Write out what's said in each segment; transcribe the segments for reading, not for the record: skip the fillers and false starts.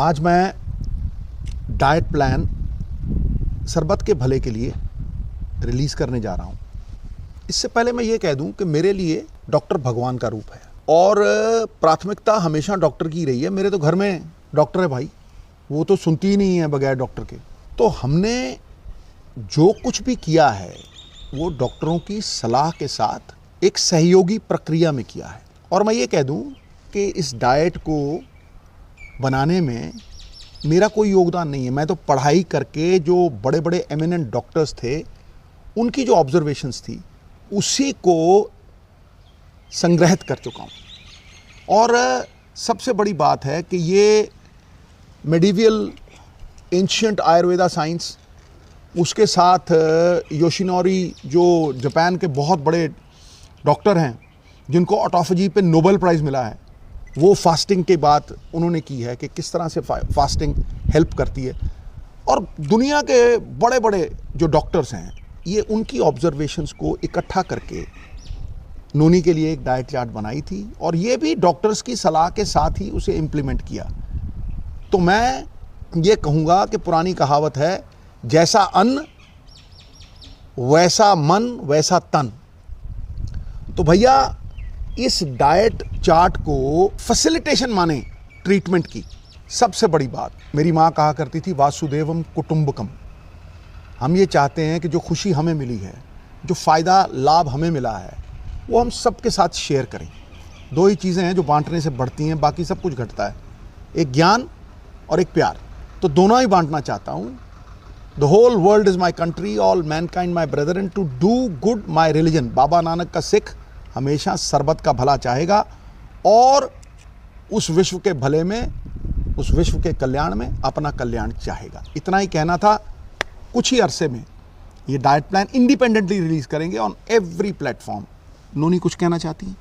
आज मैं diet plan सरबत के भले के लिए रिलीज़ करने जा रहा हूँ। इससे पहले मैं ये कह दूँ कि मेरे लिए डॉक्टर भगवान का रूप है और प्राथमिकता हमेशा डॉक्टर की रही है। मेरे तो घर में डॉक्टर है भाई, वो तो सुनती ही नहीं है बगैर डॉक्टर के। तो हमने जो कुछ भी किया है वो डॉक्टरों की सलाह के साथ एक सहयोगी प्रक्रिया में किया है। और मैं ये कह दूँ कि इस डाइट को बनाने में मेरा कोई योगदान नहीं है। मैं तो पढ़ाई करके जो बड़े बड़े एमिनेंट डॉक्टर्स थे उनकी जो ऑब्जर्वेशंस थी उसी को संग्रहित कर चुका हूँ। और सबसे बड़ी बात है कि ये मेडिवियल एंशिएंट आयुर्वेदा साइंस, उसके साथ योशिनोरी जो जापान के बहुत बड़े डॉक्टर हैं जिनको ऑटोफेजी पे नोबेल प्राइज़ मिला है, वो फास्टिंग के बात उन्होंने की है कि किस तरह से फास्टिंग हेल्प करती है। और दुनिया के बड़े बड़े जो डॉक्टर्स हैं ये उनकी ऑब्जर्वेशंस को इकट्ठा करके नोनी के लिए एक डाइट चार्ट बनाई थी और ये भी डॉक्टर्स की सलाह के साथ ही उसे इम्प्लीमेंट किया। तो मैं ये कहूँगा कि पुरानी कहावत है, जैसा अन्न वैसा मन वैसा तन। तो भैया इस डाइट चार्ट को फैसिलिटेशन माने ट्रीटमेंट की। सबसे बड़ी बात, मेरी माँ कहा करती थी वासुदेवम कुटुंबकम। हम ये चाहते हैं कि जो खुशी हमें मिली है, जो फ़ायदा लाभ हमें मिला है, वो हम सबके साथ शेयर करें। दो ही चीज़ें हैं जो बांटने से बढ़ती हैं, बाकी सब कुछ घटता है, एक ज्ञान और एक प्यार। तो दोनों ही बांटना चाहता हूँ। The whole world is my country, all mankind my brother, and to do good my religion. Baba Nanak का सिख हमेशा सरबत का भला चाहेगा और उस विश्व के भले में, उस विश्व के कल्याण में अपना कल्याण चाहेगा। इतना ही कहना था। कुछ ही अरसे में ये डाइट प्लान इंडिपेंडेंटली रिलीज करेंगे ऑन एवरी प्लेटफॉर्म। नोनी कुछ कहना चाहती हैं?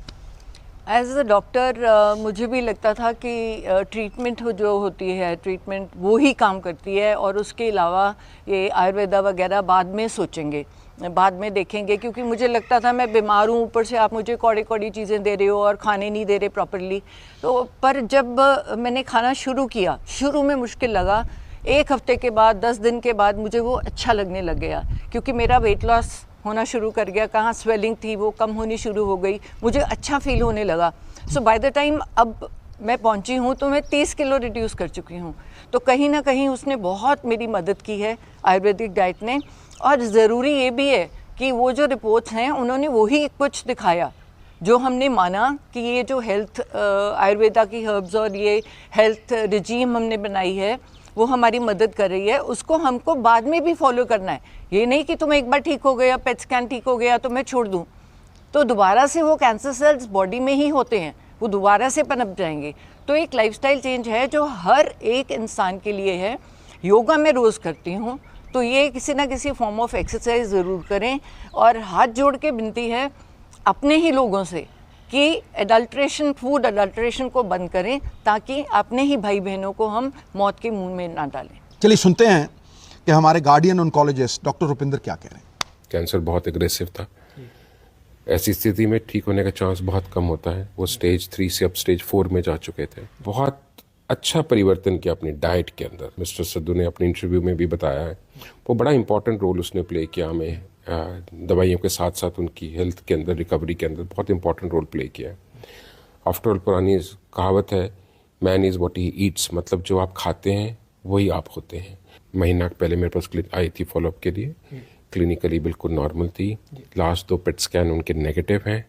एज अ डॉक्टर मुझे भी लगता था कि ट्रीटमेंट जो होती है, ट्रीटमेंट वो ही काम करती है और उसके अलावा ये आयुर्वेदा वगैरह बाद में सोचेंगे, बाद में देखेंगे। क्योंकि मुझे लगता था मैं बीमार हूँ, ऊपर से आप मुझे कौड़ी कौड़ी चीज़ें दे रहे हो और खाने नहीं दे रहे प्रॉपरली। तो पर जब मैंने खाना शुरू किया, शुरू में मुश्किल लगा, 1 हफ्ते के बाद, 10 दिन के बाद मुझे वो अच्छा लगने लग गया। क्योंकि मेरा वेट लॉस होना शुरू कर गया, कहाँ स्वेलिंग थी वो कम होनी शुरू हो गई, मुझे अच्छा फील होने लगा। सो बाय द टाइम अब मैं पहुंची हूँ तो मैं 30 किलो रिड्यूस कर चुकी हूँ। तो कहीं ना कहीं उसने बहुत मेरी मदद की है आयुर्वेदिक डाइट ने। और ज़रूरी ये भी है कि वो जो रिपोर्ट्स हैं उन्होंने वही कुछ दिखाया जो हमने माना कि ये जो हेल्थ आयुर्वेदा की हर्ब्स और ये हेल्थ रिजीम हमने बनाई है वो हमारी मदद कर रही है, उसको हमको बाद में भी फॉलो करना है। ये नहीं कि तुम एक बार ठीक हो गया, पेट स्कैन ठीक हो गया तो मैं छोड़ दूँ, तो दोबारा से वो कैंसर सेल्स बॉडी में ही होते हैं, वो दोबारा से पनप जाएंगे। तो एक लाइफस्टाइल चेंज है जो हर एक इंसान के लिए है। योगा मैं रोज़ करती हूँ, तो ये किसी ना किसी फॉर्म ऑफ एक्सरसाइज ज़रूर करें। और हाथ जोड़ के विनती है अपने ही लोगों से कि एडल्ट्रेशन, फूड एडल्ट्रेशन को बंद करें ताकि अपने ही भाई बहनों को हम मौत के मुंह में ना डालें। चलिए सुनते हैं कि हमारे गार्डियन ऑन्कोलॉजिस्ट डॉक्टर रुपिंदर क्या कह रहे हैं। कैंसर बहुत एग्रेसिव था। ऐसी स्थिति में ठीक होने का चांस बहुत कम होता है। वो स्टेज 3 से अब स्टेज 4 में जा चुके थे। बहुत अच्छा परिवर्तन किया अपनी डाइट के अंदर। मिस्टर सिद्धू ने अपने इंटरव्यू में भी बताया है, वो बड़ा इंपॉर्टेंट रोल उसने प्ले किया हमें दवाइयों के साथ साथ उनकी हेल्थ के अंदर, रिकवरी के अंदर बहुत इंपॉर्टेंट रोल प्ले किया है। आफ्टर ऑल पुरानी कहावत है, man is what he eats, मतलब जो आप खाते हैं वही आप होते हैं। महीना पहले मेरे पास आई थी फॉलोअप के लिए, क्लिनिकली बिल्कुल नॉर्मल थी। लास्ट 2 पेट स्कैन उनके नेगेटिव हैं,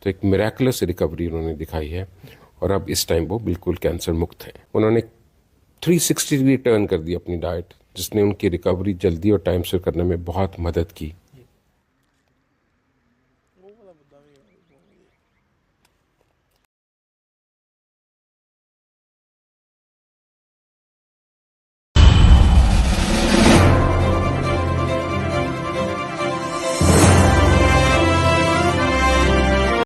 तो एक मिरेकुलस रिकवरी उन्होंने दिखाई है और अब इस टाइम वो बिल्कुल कैंसर मुक्त हैं। उन्होंने 360 डिग्री टर्न कर दी अपनी डाइट, जिसने उनकी रिकवरी जल्दी और टाइम से करने में बहुत मदद की।